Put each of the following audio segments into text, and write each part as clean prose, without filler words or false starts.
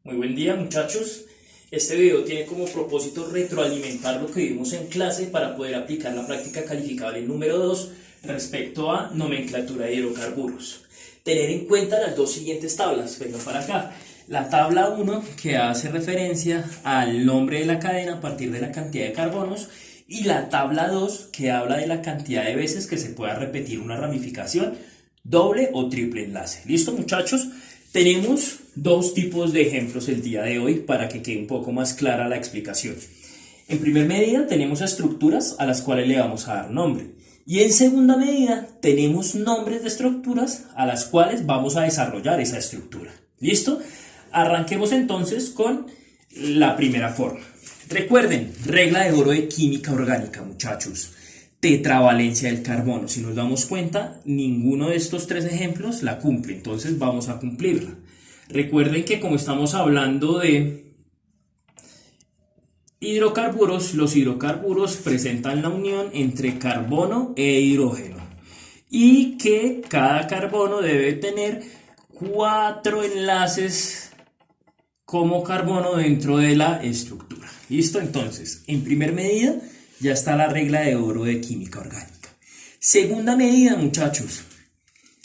Muy buen día, muchachos. Este video tiene como propósito retroalimentar lo que vimos en clase para poder aplicar la práctica calificable número 2 respecto a nomenclatura de hidrocarburos. Tener en cuenta las dos siguientes tablas. Venga para acá. La tabla 1 que hace referencia al nombre de la cadena a partir de la cantidad de carbonos, y la tabla 2 que habla de la cantidad de veces que se pueda repetir una ramificación, doble o triple enlace. ¿Listo, muchachos? Tenemos dos tipos de ejemplos el día de hoy para que quede un poco más clara la explicación. En primer medida tenemos estructuras a las cuales le vamos a dar nombre. Y en segunda medida tenemos nombres de estructuras a las cuales vamos a desarrollar esa estructura. ¿Listo? Arranquemos entonces con la primera forma. Recuerden, regla de oro de química orgánica, muchachos. Tetravalencia del carbono. Si nos damos cuenta, ninguno de estos tres ejemplos la cumple, entonces vamos a cumplirla. Recuerden que como estamos hablando de hidrocarburos, los hidrocarburos presentan la unión entre carbono e hidrógeno y que cada carbono debe tener 4 enlaces como carbono dentro de la estructura. ¿Listo? Entonces, en primer medida ya está la regla de oro de química orgánica. Segunda medida, muchachos.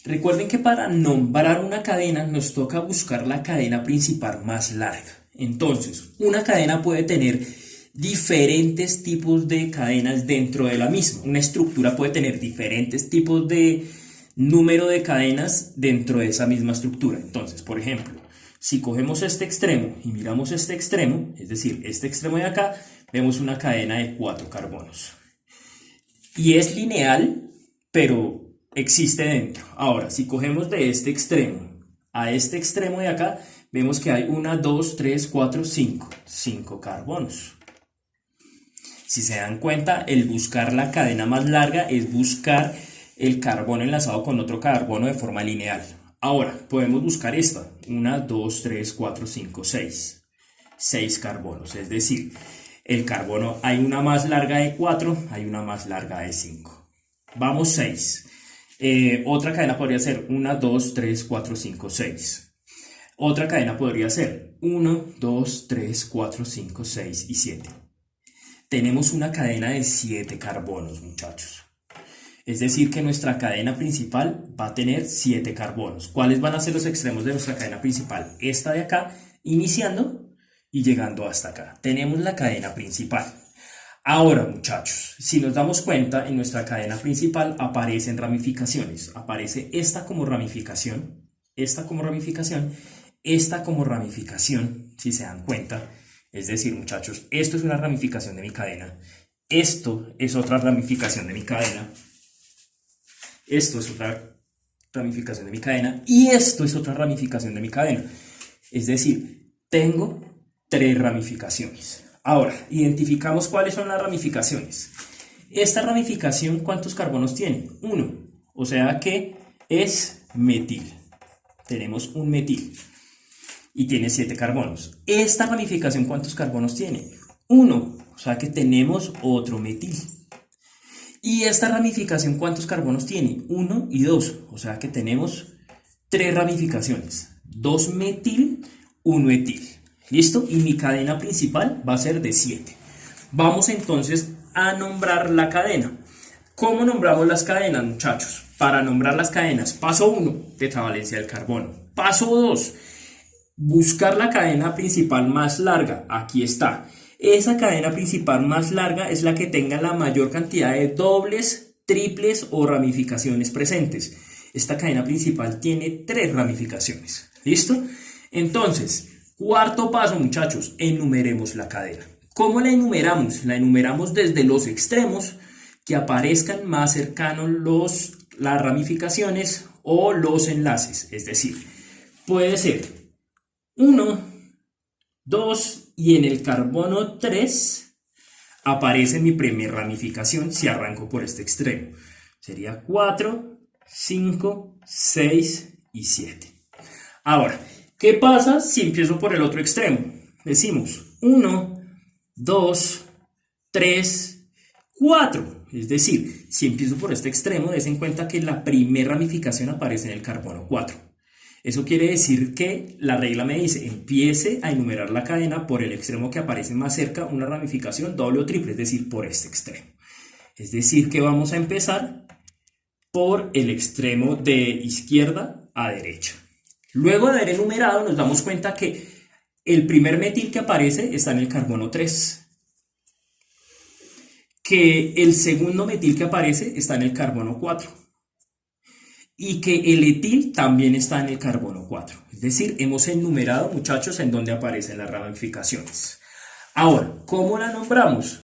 Recuerden que para nombrar una cadena nos toca buscar la cadena principal más larga. Entonces, una cadena puede tener diferentes tipos de cadenas dentro de la misma. Una estructura puede tener diferentes tipos de número de cadenas dentro de esa misma estructura. Entonces, por ejemplo, si cogemos este extremo y miramos este extremo, es decir, este extremo de acá, vemos una cadena de 4 carbonos. Y es lineal, pero existe dentro. Ahora, si cogemos de este extremo a este extremo de acá, vemos que hay 1, 2, 3, 4, 5 carbonos. Si se dan cuenta, el buscar la cadena más larga es buscar el carbono enlazado con otro carbono de forma lineal. Ahora, podemos buscar esta. 1, 2, 3, 4, 5, 6. 6 carbonos, es decir, el carbono hay una más larga de 4, hay una más larga de 5. Vamos 6. Otra cadena podría ser 1, 2, 3, 4, 5, 6. Otra cadena podría ser 1, 2, 3, 4, 5, 6 y 7. Tenemos una cadena de 7 carbonos, muchachos. Es decir, que nuestra cadena principal va a tener 7 carbonos. ¿Cuáles van a ser los extremos de nuestra cadena principal? Esta de acá, iniciando y llegando hasta acá. Tenemos la cadena principal. Ahora, muchachos, si nos damos cuenta, en nuestra cadena principal aparecen ramificaciones. Aparece esta como ramificación, esta como ramificación, esta como ramificación, si se dan cuenta. Es decir, muchachos, esto es una ramificación de mi cadena. Esto es otra ramificación de mi cadena. Esto es otra ramificación de mi cadena. Y esto es otra ramificación de mi cadena. Es decir, tengo 3 ramificaciones. Ahora, identificamos cuáles son las ramificaciones. Esta ramificación, ¿cuántos carbonos tiene? 1. O sea que es metil. Tenemos un metil. Y tiene 7 carbonos. Esta ramificación, ¿cuántos carbonos tiene? 1. O sea que tenemos otro metil. Y esta ramificación, ¿cuántos carbonos tiene? 1 y 2. O sea que tenemos 3 ramificaciones. 2 metil, 1 etil. ¿Listo? Y mi cadena principal va a ser de 7. Vamos entonces a nombrar la cadena. ¿Cómo nombramos las cadenas, muchachos? Para nombrar las cadenas, paso 1, tetravalencia del carbono. Paso 2, buscar la cadena principal más larga. Aquí está. Esa cadena principal más larga es la que tenga la mayor cantidad de dobles, triples o ramificaciones presentes. Esta cadena principal tiene 3 ramificaciones. ¿Listo? Entonces, cuarto paso, muchachos, enumeremos la cadena. ¿Cómo la enumeramos? La enumeramos desde los extremos que aparezcan más cercanos las ramificaciones o los enlaces. Es decir, puede ser 1, 2 y en el carbono 3 aparece mi primera ramificación si arranco por este extremo. Sería 4, 5, 6 y 7. Ahora, ¿qué pasa si empiezo por el otro extremo? Decimos 1, 2, 3, 4. Es decir, si empiezo por este extremo, des en cuenta que la primera ramificación aparece en el carbono 4. Eso quiere decir que la regla me dice, empiece a enumerar la cadena por el extremo que aparece más cerca, una ramificación doble o triple, es decir, por este extremo. Es decir, que vamos a empezar por el extremo de izquierda a derecha. Luego de haber enumerado, nos damos cuenta que el primer metil que aparece está en el carbono 3. Que el segundo metil que aparece está en el carbono 4 y que el etil también está en el carbono 4. Es decir, hemos enumerado, muchachos, en donde aparecen las ramificaciones. Ahora, ¿cómo la nombramos?